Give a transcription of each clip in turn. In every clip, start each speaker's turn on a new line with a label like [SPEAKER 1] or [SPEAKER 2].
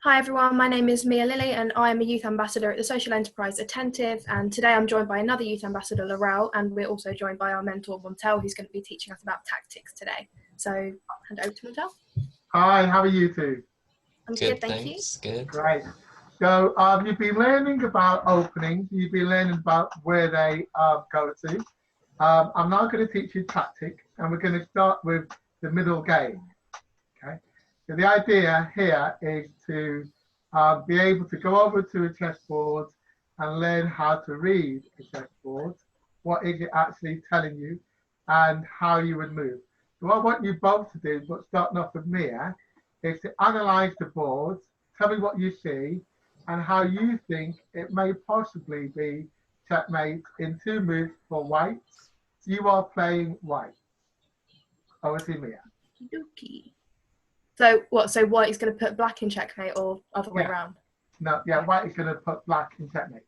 [SPEAKER 1] Hi everyone, my name is Mia Lilly and I am a youth ambassador at the social enterprise Attentive, and today I'm joined by another youth ambassador, Laurel, and we're also joined by our mentor Montel, who's going to be teaching us about tactics today. So hand over to Montel.
[SPEAKER 2] Hi, how are you two?
[SPEAKER 1] I'm
[SPEAKER 3] good,
[SPEAKER 1] thank you.
[SPEAKER 3] Good.
[SPEAKER 2] Great. So you've been learning about openings, you've been learning about where they go to. I'm now going to teach you tactic, and we're going to start with the middle game. Okay. So the idea here is to be able to go over to a chessboard and learn how to read a chessboard. What is it actually telling you, and how you would move. So what I want you both to do, but starting off with Mia, is to analyze the board, tell me what you see, and how you think it may possibly be checkmate in 2 moves for white. You are playing white. Over to Mia.
[SPEAKER 1] Okey-dokey. So what? So white is going to put black in checkmate, or other way around?
[SPEAKER 2] No, yeah, white is going to put black in checkmate.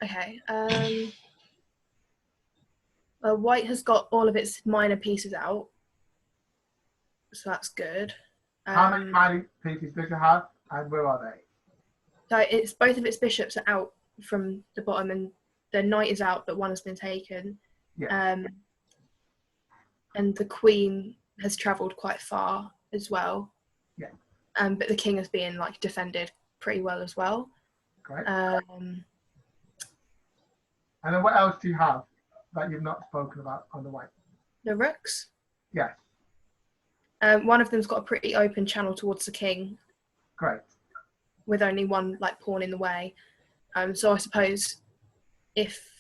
[SPEAKER 1] Okay. Well, white has got all of its minor pieces out, so that's good.
[SPEAKER 2] How many minor pieces does it have, and where are they?
[SPEAKER 1] So it's both of its bishops are out from the bottom, and the knight is out, but one has been taken.
[SPEAKER 2] Yeah.
[SPEAKER 1] And the queen has travelled quite far as well.
[SPEAKER 2] Yeah.
[SPEAKER 1] But the king is being like defended pretty well as well.
[SPEAKER 2] Great.
[SPEAKER 1] And
[SPEAKER 2] then what else do you have that you've not spoken about on the white?
[SPEAKER 1] The rooks.
[SPEAKER 2] Yes.
[SPEAKER 1] One of them's got a pretty open channel towards the king.
[SPEAKER 2] Great.
[SPEAKER 1] With only one like pawn in the way. So I suppose if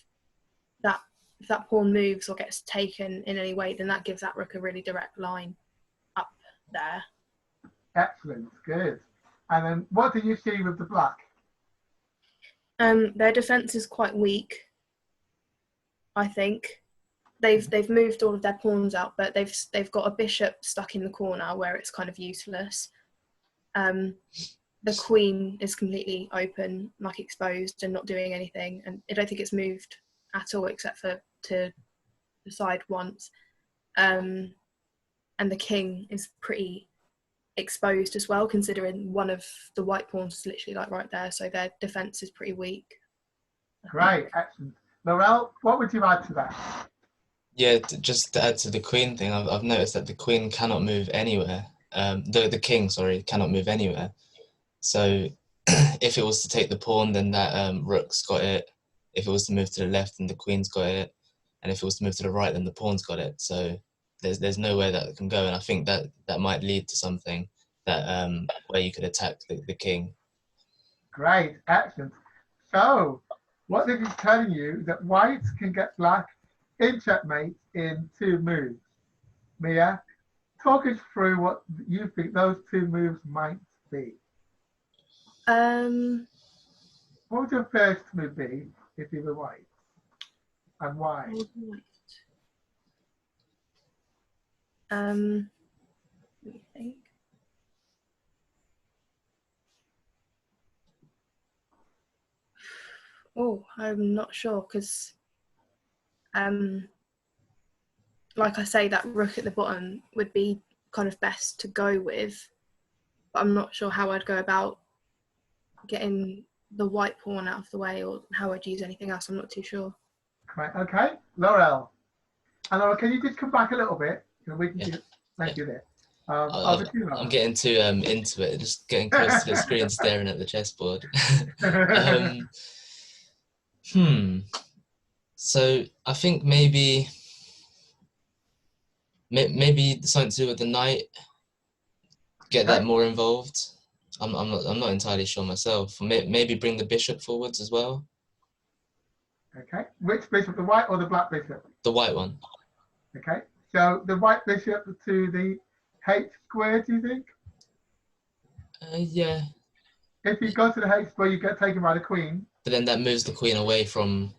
[SPEAKER 1] that pawn moves or gets taken in any way, then that gives that rook a really direct line up there.
[SPEAKER 2] Excellent, good. And then what do you see with the black?
[SPEAKER 1] Their defense is quite weak, I think. They've moved all of their pawns out, but they've got a bishop stuck in the corner where it's kind of useless. The queen is completely open, like exposed and not doing anything, and I don't think it's moved at all except for to the side once. And the king is pretty exposed as well, considering one of the white pawns is literally like right there, so their defense is pretty weak.
[SPEAKER 2] Great, excellent. Laurel, what would you add to that?
[SPEAKER 3] Yeah, just to add to the queen thing, I've noticed that the queen cannot move anywhere. The king, sorry, cannot move anywhere. So if it was to take the pawn, then that rook's got it. If it was to move to the left, then the queen's got it. And if it was to move to the right, then the pawn's got it. So there's nowhere that can go. And I think that might lead to something that where you could attack the king.
[SPEAKER 2] Great, excellent. So what this is telling you that white can get black in checkmate in 2 moves. Mia, talk us through what you think those 2 moves might be. What would your first move be if you were white, and why?
[SPEAKER 1] Let me think. Oh, I'm not sure because, like I say, that rook at the bottom would be kind of best to go with, but I'm not sure how I'd go about getting the white pawn out of the way or how I'd use anything else. I'm not too sure.
[SPEAKER 2] Right, okay, Laurel. And Laurel, can you just come back a little bit? We can thank you there.
[SPEAKER 3] I'm getting too into it, just getting close to the screen, staring at the chessboard. So I think maybe something to do with the knight. Get that more involved. I'm not entirely sure myself. Maybe bring the bishop forwards as well.
[SPEAKER 2] Okay, which bishop, the white or the black bishop?
[SPEAKER 3] The white one.
[SPEAKER 2] Okay, so the white bishop to the H square, do you think?
[SPEAKER 3] Yeah.
[SPEAKER 2] If you go to the H square, you get taken by the queen.
[SPEAKER 3] But then that moves the queen away from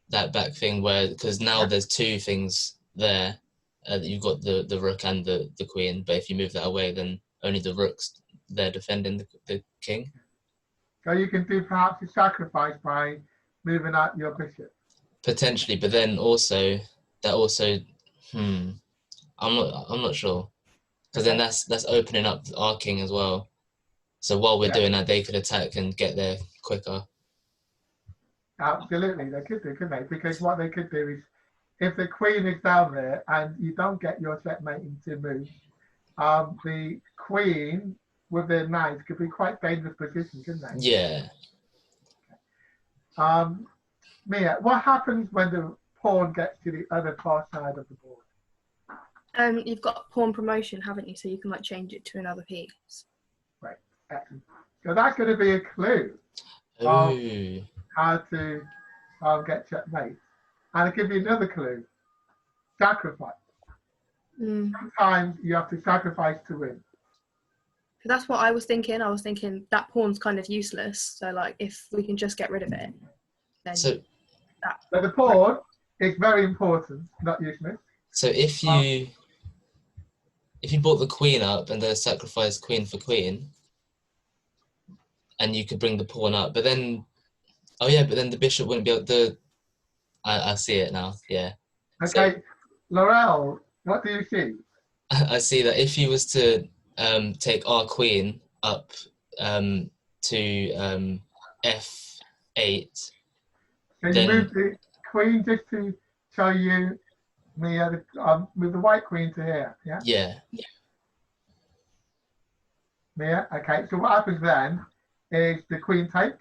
[SPEAKER 3] that back thing, because now there's 2 things there. You've got the rook and the queen, but if you move that away, then only the rook's there defending the king. So
[SPEAKER 2] you can do perhaps a sacrifice by moving out your bishop.
[SPEAKER 3] Potentially, but then I'm not sure, because then that's opening up our king as well. So while we're
[SPEAKER 2] Yeah.
[SPEAKER 3] doing that, they could attack and get there quicker.
[SPEAKER 2] Absolutely, they could do, couldn't they? Because what they could do is, if the queen is down there and you don't get your checkmating to move, the queen with their knights could be quite dangerous position, couldn't they?
[SPEAKER 3] Yeah.
[SPEAKER 2] Mia, what happens when the pawn gets to the other far side of the board?
[SPEAKER 1] You've got pawn promotion, haven't you? So you can like change it to another piece.
[SPEAKER 2] Right. Excellent. So that's going to be a clue
[SPEAKER 3] Ooh.
[SPEAKER 2] how to get checkmate. And I'll give you another clue. Sacrifice. Sometimes you have to sacrifice to win.
[SPEAKER 1] So that's what I was thinking. I was thinking that pawn's kind of useless. So like if we can just get rid of it, then
[SPEAKER 3] So
[SPEAKER 2] the pawn is very important, not useless.
[SPEAKER 3] So if you brought the queen up and then sacrificed queen for queen, and you could bring the pawn up, but then, oh yeah, but then the bishop wouldn't be able to. I see it now. Yeah.
[SPEAKER 2] Okay,
[SPEAKER 3] So,
[SPEAKER 2] Laurel, what do you see?
[SPEAKER 3] I see that if you was to take our queen up to f8,
[SPEAKER 2] Can you move the queen just to show you Mia, move the white queen to here? Yeah.
[SPEAKER 3] Yeah.
[SPEAKER 2] Mia. Okay. So what happens then is the queen takes.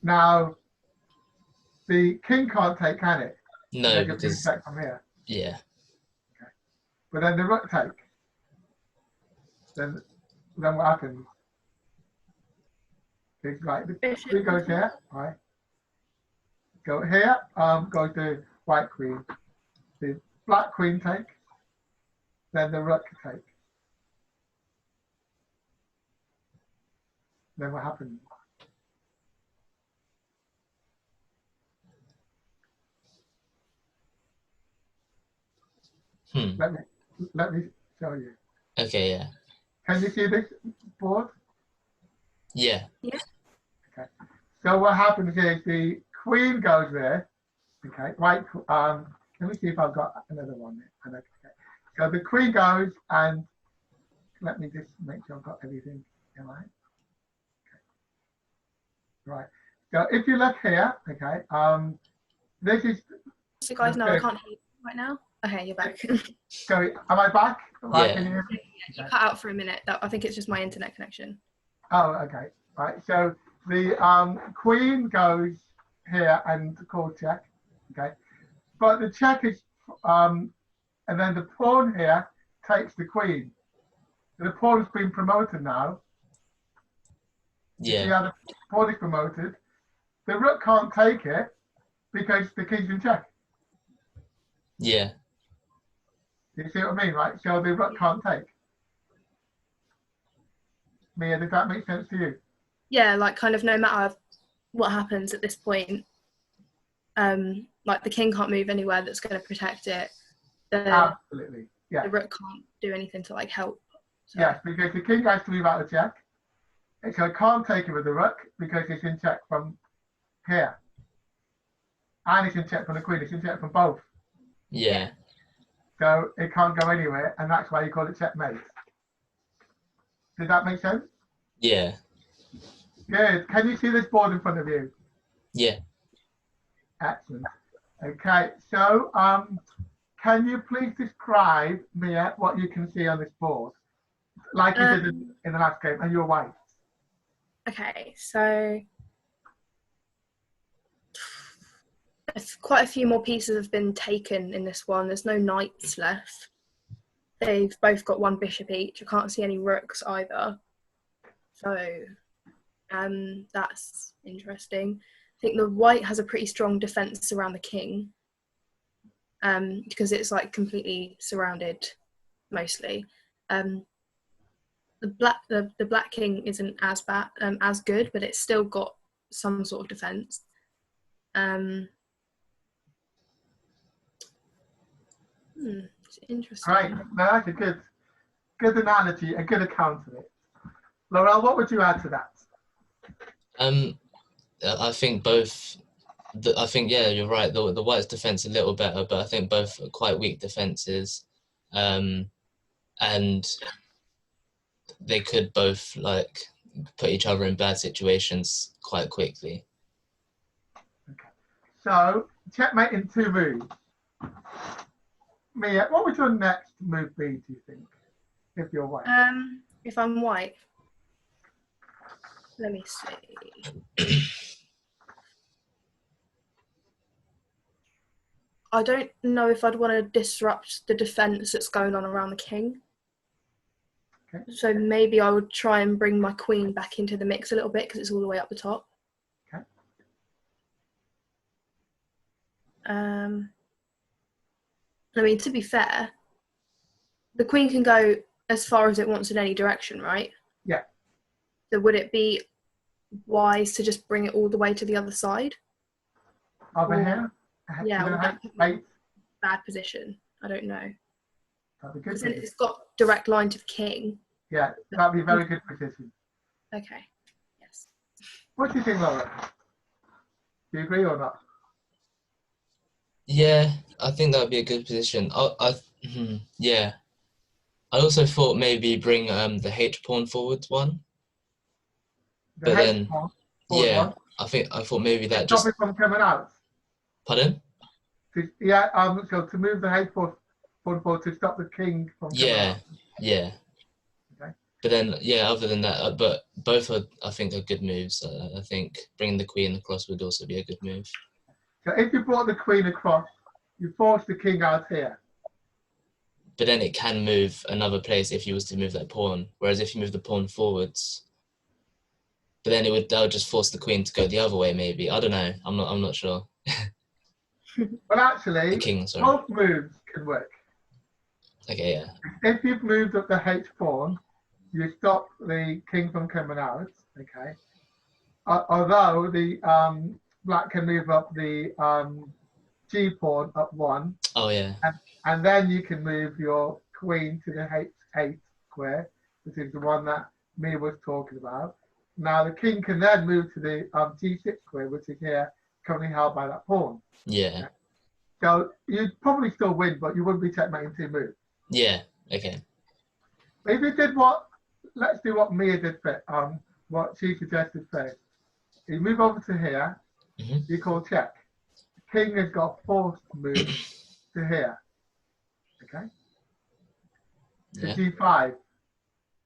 [SPEAKER 2] Now the king can't take, can it?
[SPEAKER 3] No, because
[SPEAKER 2] take from here.
[SPEAKER 3] Yeah.
[SPEAKER 2] Okay. But then the rook take. Then what happens? It's like the queen goes here, right? Go here. Go to white queen. The black queen take. Then the rook take. Then what happens? Let me show you.
[SPEAKER 3] Okay, yeah.
[SPEAKER 2] Can you see this board?
[SPEAKER 3] Yeah.
[SPEAKER 1] Yeah.
[SPEAKER 2] Okay. So what happens is the queen goes there. Okay. White. Let me see if I've got another one there. Okay. So the queen goes, and let me just make sure I've got everything in line. Okay. Right. So if you look here, okay, this is.
[SPEAKER 1] So guys, no, I can't hear you right now. Okay, you're back.
[SPEAKER 2] So am I back? Right,
[SPEAKER 3] Yeah.
[SPEAKER 2] can you hear me?
[SPEAKER 1] You cut out for a minute. I think it's just my internet connection.
[SPEAKER 2] Oh, okay. Right. So the queen goes here and called check. Okay. But the check is, and then the pawn here takes the queen. The pawn has been promoted now.
[SPEAKER 3] Yeah.
[SPEAKER 2] See how the pawn is promoted. The rook can't take it because the king's in check.
[SPEAKER 3] Yeah.
[SPEAKER 2] You see what I mean, right? So the rook can't take. Mia, does that make sense to you?
[SPEAKER 1] Yeah, like kind of no matter what happens at this point, like the king can't move anywhere that's going to protect it.
[SPEAKER 2] Absolutely. Yeah.
[SPEAKER 1] The rook can't do anything to like help. So.
[SPEAKER 2] Yes, because the king has to move out of check. So it can't take it with the rook because it's in check from here. And it's in check from the queen. It's in check from both.
[SPEAKER 3] Yeah.
[SPEAKER 2] So it can't go anywhere, and that's why you call it checkmate. Does that make sense?
[SPEAKER 3] Yeah.
[SPEAKER 2] Good. Can you see this board in front of you?
[SPEAKER 3] Yeah.
[SPEAKER 2] Excellent. Okay, so can you please describe, Mia, what you can see on this board? Like you did in the last game, and you're white.
[SPEAKER 1] Okay, so quite a few more pieces have been taken in this one. There's no knights left. They've both got one bishop each. I can't see any rooks either. So that's interesting. I think the white has a pretty strong defense around the king because it's like completely surrounded mostly. The black king isn't as bad, as good, but it's still got some sort of defense. It's interesting.
[SPEAKER 2] Right, no, that's a good analogy, a good account of it. Laurel, what would you add to that?
[SPEAKER 3] I think both. I think yeah, you're right. The white's defense a little better, but I think both are quite weak defenses. And they could both like put each other in bad situations quite quickly.
[SPEAKER 2] So, checkmate in 2 moves. Mia, what would your next move be, do you think, if you're white?
[SPEAKER 1] If I'm white, let me see. I don't know if I'd want to disrupt the defense that's going on around the king.
[SPEAKER 2] Okay.
[SPEAKER 1] So maybe I would try and bring my queen back into the mix a little bit because it's all the way up the top.
[SPEAKER 2] Okay.
[SPEAKER 1] I mean, to be fair, the queen can go as far as it wants in any direction, right?
[SPEAKER 2] Yeah.
[SPEAKER 1] So would it be wise to just bring it all the way to the other side?
[SPEAKER 2] Over
[SPEAKER 1] Or-
[SPEAKER 2] here?
[SPEAKER 1] Yeah,
[SPEAKER 2] To the
[SPEAKER 1] or that put me in
[SPEAKER 2] H8?
[SPEAKER 1] a bad position. I don't know.
[SPEAKER 2] That'd be good.
[SPEAKER 1] Because then it's got direct line to the king.
[SPEAKER 2] Yeah, that'd be a very good position.
[SPEAKER 1] Okay. Yes.
[SPEAKER 2] What do you think, Laura? Do you agree or not?
[SPEAKER 3] Yeah, I think that would be a good position. Yeah. I also thought maybe bring the H pawn forward one,
[SPEAKER 2] The
[SPEAKER 3] but then
[SPEAKER 2] H1,
[SPEAKER 3] yeah,
[SPEAKER 2] one.
[SPEAKER 3] I thought maybe that
[SPEAKER 2] Stop
[SPEAKER 3] just
[SPEAKER 2] it from coming out.
[SPEAKER 3] pardon.
[SPEAKER 2] So to move the H4 forward to stop the king from coming
[SPEAKER 3] Yeah,
[SPEAKER 2] out.
[SPEAKER 3] yeah.
[SPEAKER 2] Okay.
[SPEAKER 3] But then yeah, other than that, but both are I think are good moves. I think bringing the queen across would also be a good move.
[SPEAKER 2] So if you brought the queen across, you force the king out here.
[SPEAKER 3] But then it can move another place if you was to move that pawn. Whereas if you move the pawn forwards, but then that would just force the queen to go the other way. Maybe I don't know. I'm not sure.
[SPEAKER 2] But actually,
[SPEAKER 3] The king, sorry.
[SPEAKER 2] both moves can work.
[SPEAKER 3] Okay, yeah.
[SPEAKER 2] If you've moved up the H pawn, you stop the king from coming out. Okay. Although the black can move up the G pawn up 1.
[SPEAKER 3] Oh yeah.
[SPEAKER 2] And then you can move your queen to the H8 square, which is the one that Mia was talking about. Now the king can then move to the G6 square, which is here, currently held by that pawn.
[SPEAKER 3] Yeah.
[SPEAKER 2] So you'd probably still win, but you wouldn't be checkmating 2 moves.
[SPEAKER 3] Yeah. Okay.
[SPEAKER 2] If you did let's do what Mia did, what she suggested first. You move over to here,
[SPEAKER 3] Mhm.
[SPEAKER 2] you call check. The king has got forced to move to here. Okay? To
[SPEAKER 3] Yeah.
[SPEAKER 2] G5.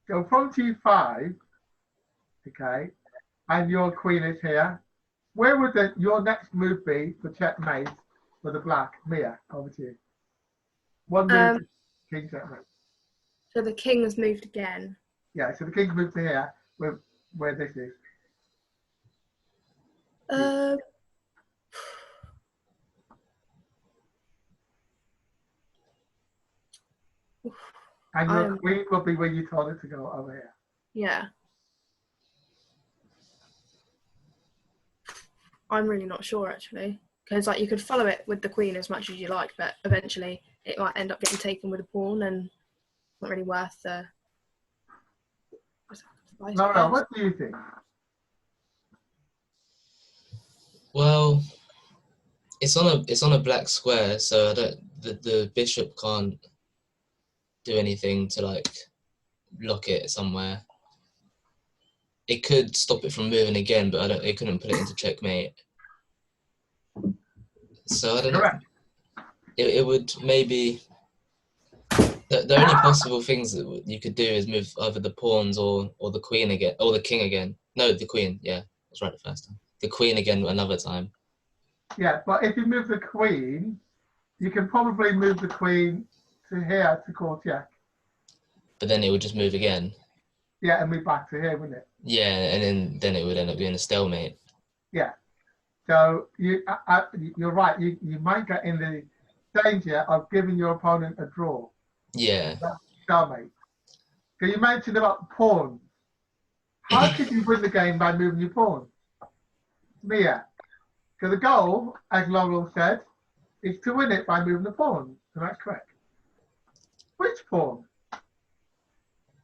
[SPEAKER 2] So from G5, okay, and your queen is here, where would your next move be for checkmate for the black? Mia, over to you. One move, king checkmate.
[SPEAKER 1] So the king has moved again.
[SPEAKER 2] Yeah, so the king moved to here, where this is.
[SPEAKER 1] Uh,
[SPEAKER 2] And your queen will be where you told it to go, over here.
[SPEAKER 1] Yeah. I'm really not sure actually, because like you could follow it with the queen as much as you like, but eventually it might end up getting taken with a pawn, and it's not really worth the.
[SPEAKER 2] Laura, what do you think?
[SPEAKER 3] Well, it's on a black square, so the bishop can't do anything to like lock it somewhere. It could stop it from moving again, but it couldn't put it into checkmate. So I don't know. It would maybe. The only possible things that you could do is move either the pawns or the queen again, or the king again. No, the queen. Yeah, I was right the first time. The queen again another time.
[SPEAKER 2] Yeah, but if you move the queen, you can probably move the queen to here to call check.
[SPEAKER 3] But then it would just move again.
[SPEAKER 2] Yeah, and move back to here, wouldn't it?
[SPEAKER 3] Yeah, and then it would end up being a stalemate.
[SPEAKER 2] Yeah. So you're right. You might get in the danger of giving your opponent a draw.
[SPEAKER 3] Yeah.
[SPEAKER 2] That's stalemate. So you mentioned about pawns. How could you win the game by moving your pawn? Mia. So the goal, as Laurel said, is to win it by moving the pawn. So that's correct. Which pawn?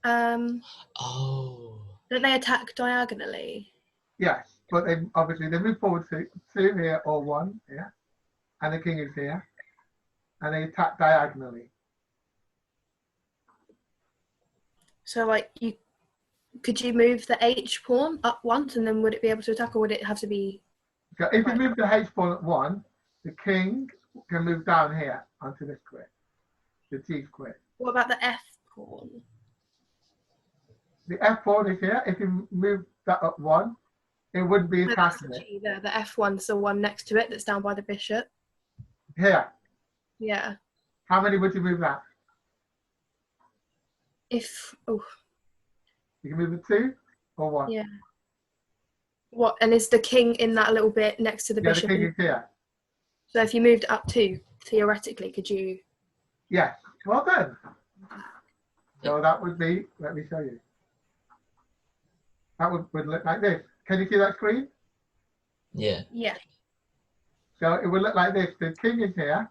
[SPEAKER 3] Oh.
[SPEAKER 1] Don't they attack diagonally?
[SPEAKER 2] Yes, but obviously they move forward to 2 here or 1 here, and the king is here, and they attack diagonally.
[SPEAKER 1] So like you Could you move the H pawn up once, and then would it be able to attack, or would it have to be?
[SPEAKER 2] So if you
[SPEAKER 1] Right.
[SPEAKER 2] move the H pawn at 1, the king can move down here onto this square, the G square.
[SPEAKER 1] What about the F pawn?
[SPEAKER 2] The F pawn is here. If you move that up 1, it wouldn't be
[SPEAKER 1] No, that's
[SPEAKER 2] attacking
[SPEAKER 1] the
[SPEAKER 2] it.
[SPEAKER 1] G there. The F1's the one next to it that's down by the bishop.
[SPEAKER 2] Here,
[SPEAKER 1] Yeah.
[SPEAKER 2] how many would you move that?
[SPEAKER 1] If oh
[SPEAKER 2] You can move the 2 or 1.
[SPEAKER 1] yeah. What, and is the king in that little bit next to the
[SPEAKER 2] Yeah, the
[SPEAKER 1] bishop?
[SPEAKER 2] king is here.
[SPEAKER 1] So if you moved up 2, theoretically, could you?
[SPEAKER 2] Yes, well done. So that would be, let me show you. That would look like this. Can you see that screen?
[SPEAKER 3] Yeah.
[SPEAKER 1] Yeah.
[SPEAKER 2] So it would look like this. The king is here,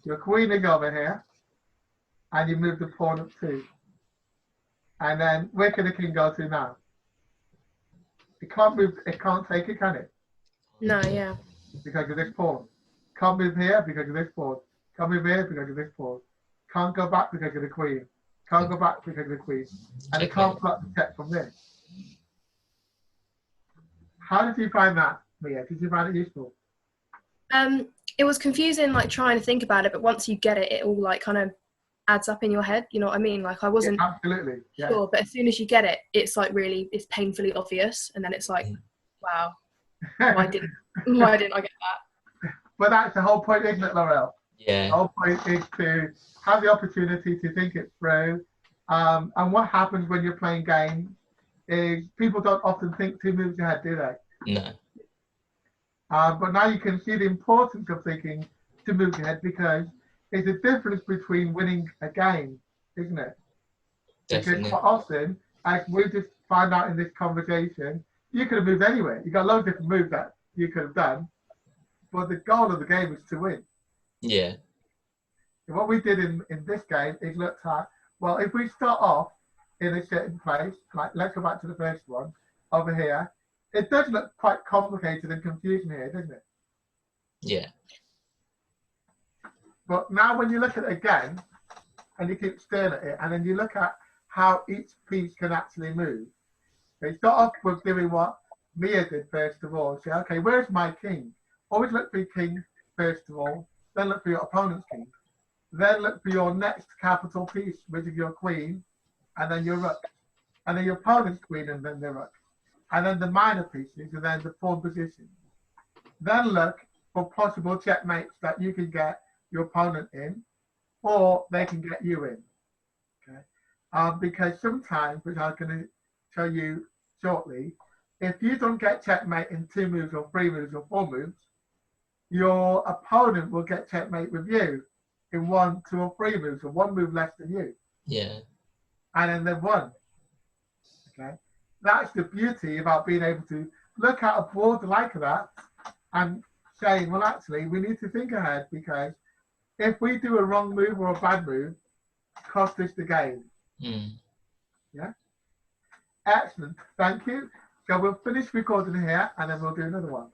[SPEAKER 2] your queen is over here, and you move the pawn up 2. And then where can the king go to now? It can't move, it can't take it, can it?
[SPEAKER 1] No. Yeah.
[SPEAKER 2] Because of this pawn. Can't move here because of this pawn. Can't move here because of this pawn. Can't go back because of the queen. Can't go back because of the queen. And it can't pluck the check from this. How did you find that, Mia? Did you find it useful?
[SPEAKER 1] It was confusing, like trying to think about it, but once you get it, it all like kind of adds up in your head. You know what I mean? Like I wasn't
[SPEAKER 2] Absolutely. Yeah.
[SPEAKER 1] sure, but as soon as you get it, it's like it's painfully obvious, and then it's like, wow, why didn't I get that?
[SPEAKER 2] But that's the whole point, isn't it, Laurel?
[SPEAKER 3] Yeah.
[SPEAKER 2] The whole point is to have the opportunity to think it through. And what happens when you're playing games is people don't often think 2 moves ahead, do they?
[SPEAKER 3] No.
[SPEAKER 2] But now you can see the importance of thinking 2 moves ahead, because it's a difference between winning a game, isn't it?
[SPEAKER 3] Definitely.
[SPEAKER 2] Because quite often, as we just found out in this conversation, you could have moved anywhere. You got loads of different moves that you could have done, but the goal of the game is to win.
[SPEAKER 3] Yeah.
[SPEAKER 2] And what we did in this game is looked at, well, if we start off in a certain place, like let's go back to the first one over here, it does look quite complicated and confusing here, doesn't it?
[SPEAKER 3] Yeah.
[SPEAKER 2] But now when you look at it again, and you keep staring at it, and then you look at how each piece can actually move, they start off with doing what Mia did first of all. Say, okay, where's my king? Always look for your king first of all, then look for your opponent's king. Then look for your next capital piece, which is your queen, and then your rook. And then your opponent's queen, and then the rook. And then the minor pieces, and then the pawn position. Then look for possible checkmates that you can get your opponent in, or they can get you in. Okay, because sometimes, which I'm going to show you shortly, if you don't get checkmate in 2 moves or 3 moves or 4 moves, your opponent will get checkmate with you in 1, 2, or 3 moves, or 1 move less than you.
[SPEAKER 3] Yeah.
[SPEAKER 2] And then they've won. Okay, that's the beauty about being able to look at a board like that and saying, well, actually, we need to think ahead, because if we do a wrong move or a bad move, it costs us the game.
[SPEAKER 3] Mm.
[SPEAKER 2] Yeah? Excellent. Thank you. So we'll finish recording here, and then we'll do another one.